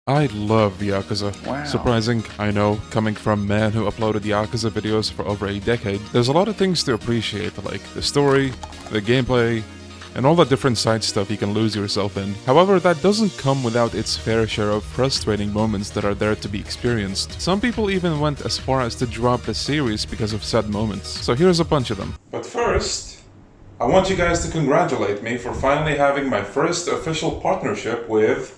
I love Yakuza. Wow. Surprising, I know, coming from a man who uploaded Yakuza videos for over a decade. There's a lot of things to appreciate, like the story, the gameplay, and all the different side stuff you can lose yourself in. However, that doesn't come without its fair share of frustrating moments that are there to be experienced. Some people even went as far as to drop the series because of said moments. So here's a bunch of them. But first, I want you guys to congratulate me for finally having my first official partnership with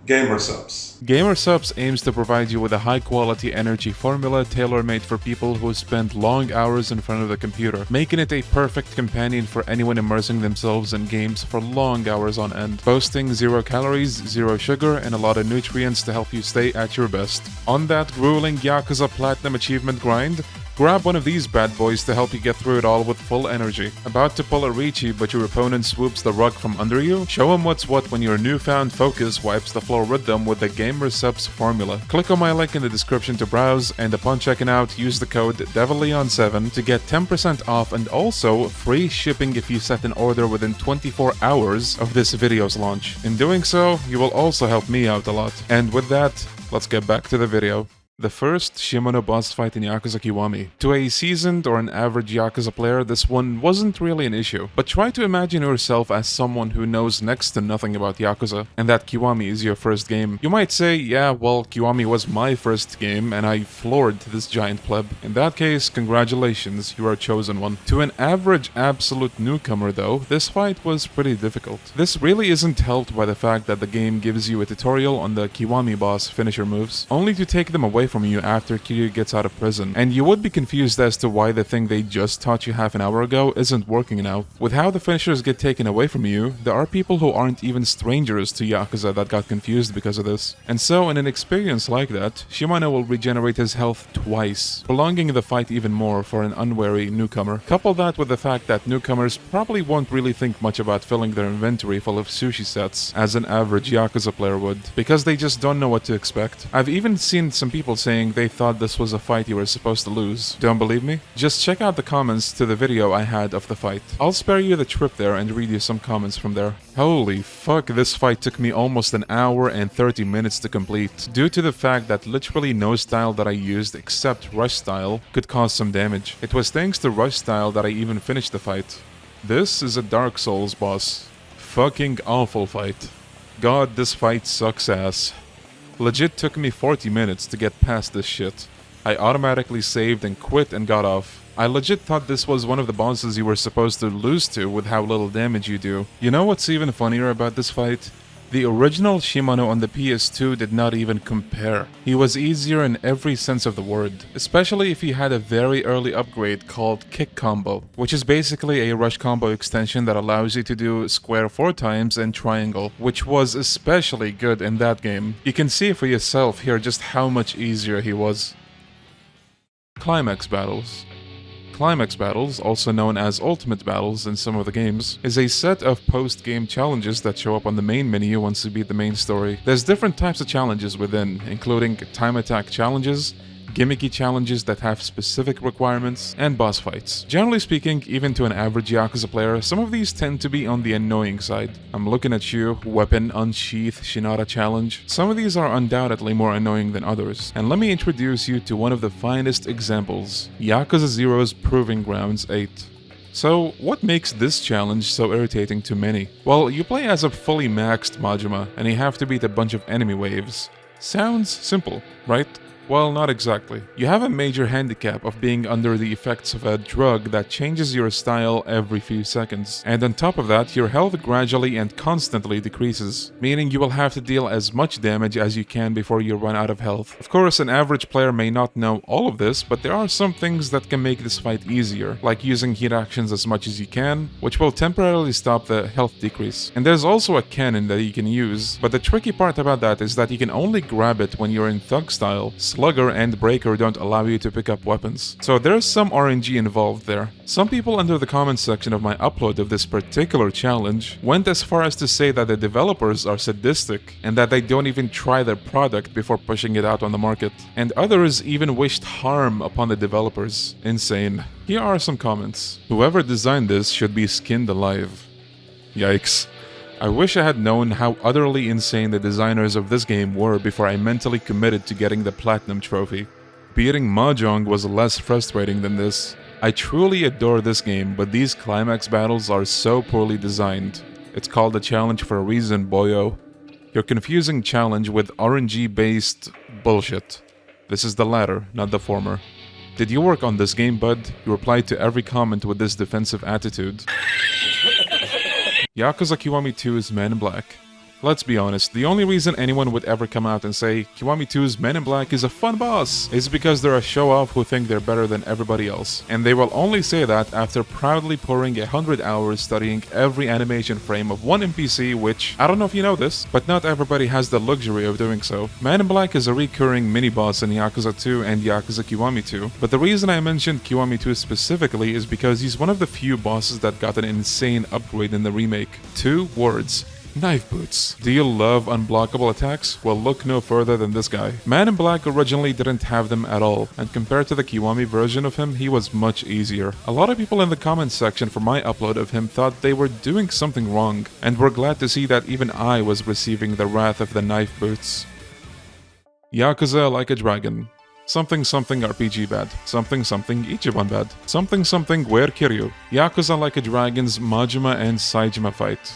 GamerSupps. GamerSupps aims to provide you with a high-quality energy formula tailor-made for people who spend long hours in front of the computer, making it a perfect companion for anyone immersing themselves in games for long hours on end, boasting 0 calories, 0 sugar, and a lot of nutrients to help you stay at your best. On that grueling Yakuza Platinum achievement grind, grab one of these bad boys to help you get through it all with full energy. About to pull a Riichi but your opponent swoops the rug from under you? Show him what's what when your newfound focus wipes the floor with them with the GamerSupps formula. Click on my link in the description to browse, and upon checking out, use the code DEVILLEON7 to get 10% off and also free shipping if you set an order within 24 hours of this video's launch. In doing so, you will also help me out a lot. And with that, let's get back to the video. The first Shimano boss fight in Yakuza Kiwami. To a seasoned or an average Yakuza player, this one wasn't really an issue. But try to imagine yourself as someone who knows next to nothing about Yakuza, and that Kiwami is your first game. You might say, yeah, well, Kiwami was my first game, and I floored this giant pleb. In that case, congratulations, you are chosen one. To an average absolute newcomer though, this fight was pretty difficult. This really isn't helped by the fact that the game gives you a tutorial on the Kiwami boss finisher moves, only to take them away from you after Kiryu gets out of prison, and you would be confused as to why the thing they just taught you half an hour ago isn't working now. With how the finishers get taken away from you, there are people who aren't even strangers to Yakuza that got confused because of this. And so, in an experience like that, Shimano will regenerate his health twice, prolonging the fight even more for an unwary newcomer. Couple that with the fact that newcomers probably won't really think much about filling their inventory full of sushi sets as an average Yakuza player would, because they just don't know what to expect. I've even seen some people saying they thought this was a fight you were supposed to lose. Don't believe me? Just check out the comments to the video I had of the fight. I'll spare you the trip there and read you some comments from there. Holy fuck, this fight took me almost an hour and 30 minutes to complete, due to the fact that literally no style that I used except rush style could cause some damage. It was thanks to rush style that I even finished the fight. This is a Dark Souls boss. Fucking awful fight. God, this fight sucks ass. Legit took me 40 minutes to get past this shit. I automatically saved and quit and got off. I legit thought this was one of the bosses you were supposed to lose to with how little damage you do. You know what's even funnier about this fight? The original Shimano on the PS2 did not even compare. He was easier in every sense of the word, especially if he had a very early upgrade called Kick Combo, which is basically a rush combo extension that allows you to do square 4 times and triangle, which was especially good in that game. You can see for yourself here just how much easier he was. Climax battles. Climax battles, also known as ultimate battles in some of the games, is a set of post-game challenges that show up on the main menu once you beat the main story. There's different types of challenges within, including time attack challenges, gimmicky challenges that have specific requirements, and boss fights. Generally speaking, even to an average Yakuza player, some of these tend to be on the annoying side. I'm looking at you, Weapon Unsheath Shinada Challenge. Some of these are undoubtedly more annoying than others, and let me introduce you to one of the finest examples, Yakuza 0's Proving Grounds 8. So, what makes this challenge so irritating to many? Well, you play as a fully maxed Majima, and you have to beat a bunch of enemy waves. Sounds simple, right? Well, not exactly. You have a major handicap of being under the effects of a drug that changes your style every few seconds. And on top of that, your health gradually and constantly decreases, meaning you will have to deal as much damage as you can before you run out of health. Of course, an average player may not know all of this, but there are some things that can make this fight easier, like using heat actions as much as you can, which will temporarily stop the health decrease. And there's also a cannon that you can use, but the tricky part about that is that you can only grab it when you're in thug style. Slugger and Breaker don't allow you to pick up weapons. So there's some RNG involved there. Some people under the comments section of my upload of this particular challenge went as far as to say that the developers are sadistic and that they don't even try their product before pushing it out on the market. And others even wished harm upon the developers. Insane. Here are some comments. Whoever designed this should be skinned alive. Yikes. I wish I had known how utterly insane the designers of this game were before I mentally committed to getting the Platinum Trophy. Beating Mahjong was less frustrating than this. I truly adore this game, but these climax battles are so poorly designed. It's called a challenge for a reason, boyo. You're confusing challenge with RNG-based bullshit. This is the latter, not the former. Did you work on this game, bud? You replied to every comment with this defensive attitude. Yakuza Kiwami 2's Man in Black. Let's be honest, the only reason anyone would ever come out and say Kiwami 2's Men in Black is a fun boss is because they're a show-off who think they're better than everybody else. And they will only say that after proudly pouring 100 hours studying every animation frame of one NPC, which, I don't know if you know this, but not everybody has the luxury of doing so. Man in Black is a recurring mini-boss in Yakuza 2 and Yakuza Kiwami 2, but the reason I mentioned Kiwami 2 specifically is because he's one of the few bosses that got an insane upgrade in the remake. 2 words. Knife boots. Do you love unblockable attacks? Well, look no further than this guy. Man in Black originally didn't have them at all, and compared to the Kiwami version of him, he was much easier. A lot of people in the comments section for my upload of him thought they were doing something wrong, and were glad to see that even I was receiving the wrath of the knife boots. Yakuza Like a Dragon. Something something RPG bad. Something something Ichiban bad. Something something Where Kiryu. Yakuza Like a Dragon's Majima and Saejima fight.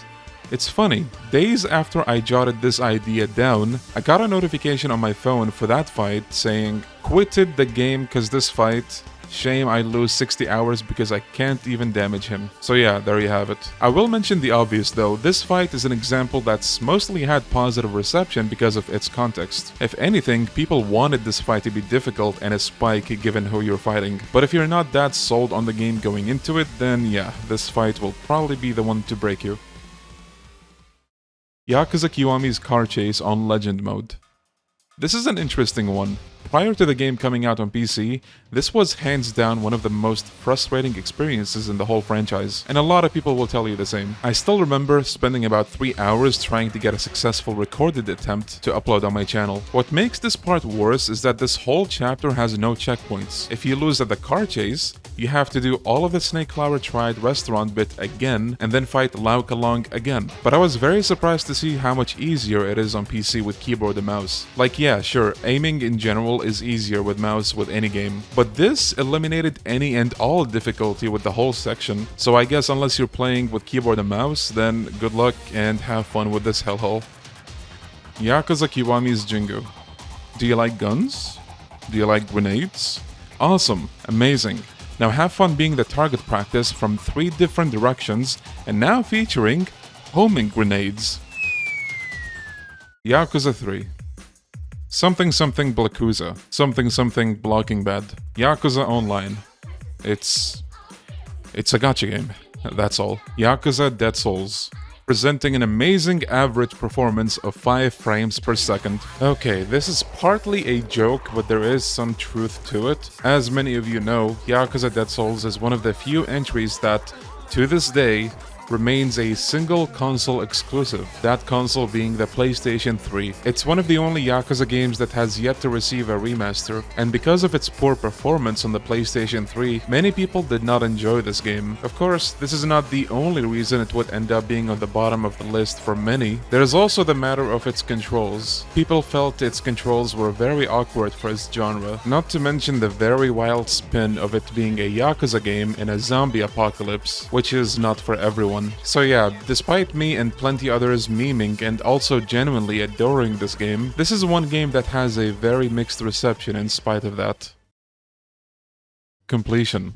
It's funny, days after I jotted this idea down, I got a notification on my phone for that fight saying, "Quitted the game cause this fight, shame I lose 60 hours because I can't even damage him." So yeah, there you have it. I will mention the obvious though, this fight is an example that's mostly had positive reception because of its context. If anything, people wanted this fight to be difficult and a spike given who you're fighting. But if you're not that sold on the game going into it, then yeah, this fight will probably be the one to break you. Yakuza Kiwami's car chase on Legend mode. This is an interesting one. Prior to the game coming out on PC, this was hands down one of the most frustrating experiences in the whole franchise, and a lot of people will tell you the same. I still remember spending about 3 hours trying to get a successful recorded attempt to upload on my channel. What makes this part worse is that this whole chapter has no checkpoints. If you lose at the car chase, you have to do all of the Snake Flower Tried restaurant bit again, and then fight Lau Kalong again. But I was very surprised to see how much easier it is on PC with keyboard and mouse. Like yeah, sure, aiming in general is easier with mouse with any game, but this eliminated any and all difficulty with the whole section, so I guess unless you're playing with keyboard and mouse, then good luck and have fun with this hellhole. Yakuza Kiwami's Jingu. Do you like guns? Do you like grenades? Awesome, amazing. Now have fun being the target practice from 3 different directions, and now featuring homing grenades. Yakuza 3. Something something Blakuza. Something something Blocking Bad. Yakuza Online. It's a gacha game. That's all. Yakuza Dead Souls. Presenting an amazing average performance of 5 frames per second. Okay, this is partly a joke, but there is some truth to it. As many of you know, Yakuza Dead Souls is one of the few entries that, to this day, remains a single console exclusive, that console being the PlayStation 3. It's one of the only Yakuza games that has yet to receive a remaster, and because of its poor performance on the PlayStation 3, many people did not enjoy this game. Of course, this is not the only reason it would end up being on the bottom of the list for many. There is also the matter of its controls. People felt its controls were very awkward for its genre, not to mention the very wild spin of it being a Yakuza game in a zombie apocalypse, which is not for everyone. So yeah, despite me and plenty others memeing and also genuinely adoring this game, this is one game that has a very mixed reception in spite of that. Completion.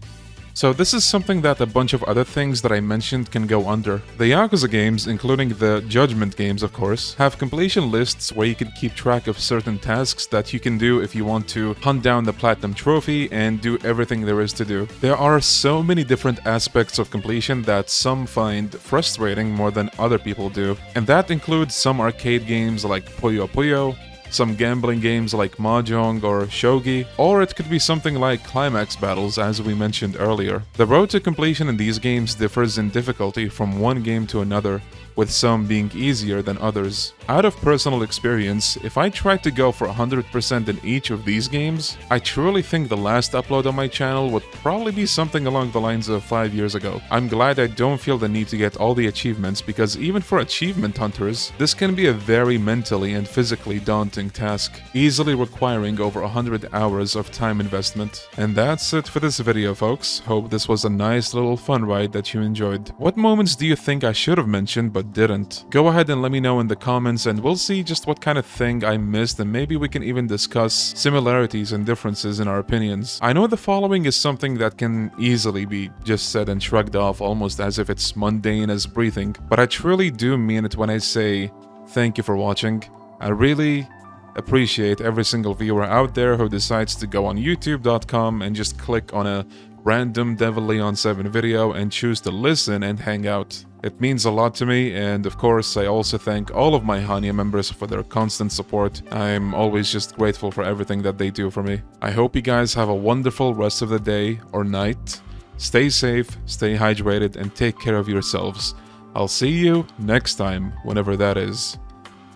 So this is something that a bunch of other things that I mentioned can go under. The Yakuza games, including the Judgment games of course, have completion lists where you can keep track of certain tasks that you can do if you want to hunt down the Platinum Trophy and do everything there is to do. There are so many different aspects of completion that some find frustrating more than other people do. And that includes some arcade games like Puyo Puyo, some gambling games like Mahjong or Shogi, or it could be something like Climax battles as we mentioned earlier. The road to completion in these games differs in difficulty from one game to another. with some being easier than others. Out of personal experience, if I tried to go for 100% in each of these games, I truly think the last upload on my channel would probably be something along the lines of 5 years ago. I'm glad I don't feel the need to get all the achievements, because even for achievement hunters, this can be a very mentally and physically daunting task, easily requiring over 100 hours of time investment. And that's it for this video, folks. Hope this was a nice little fun ride that you enjoyed. What moments do you think I should have mentioned but didn't? Go ahead and let me know in the comments, and we'll see just what kind of thing I missed, and maybe we can even discuss similarities and differences in our opinions. I know the following is something that can easily be just said and shrugged off almost as if it's mundane as breathing, but I truly do mean it when I say thank you for watching. I really appreciate every single viewer out there who decides to go on youtube.com and just click on a random Devil Leon 7 video and choose to listen and hang out. It means a lot to me, and of course I also thank all of my Hannya members for their constant support. I'm always just grateful for everything that they do for me. I hope you guys have a wonderful rest of the day or night. Stay safe, stay hydrated, and take care of yourselves. I'll see you next time, whenever that is.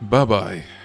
Bye-bye.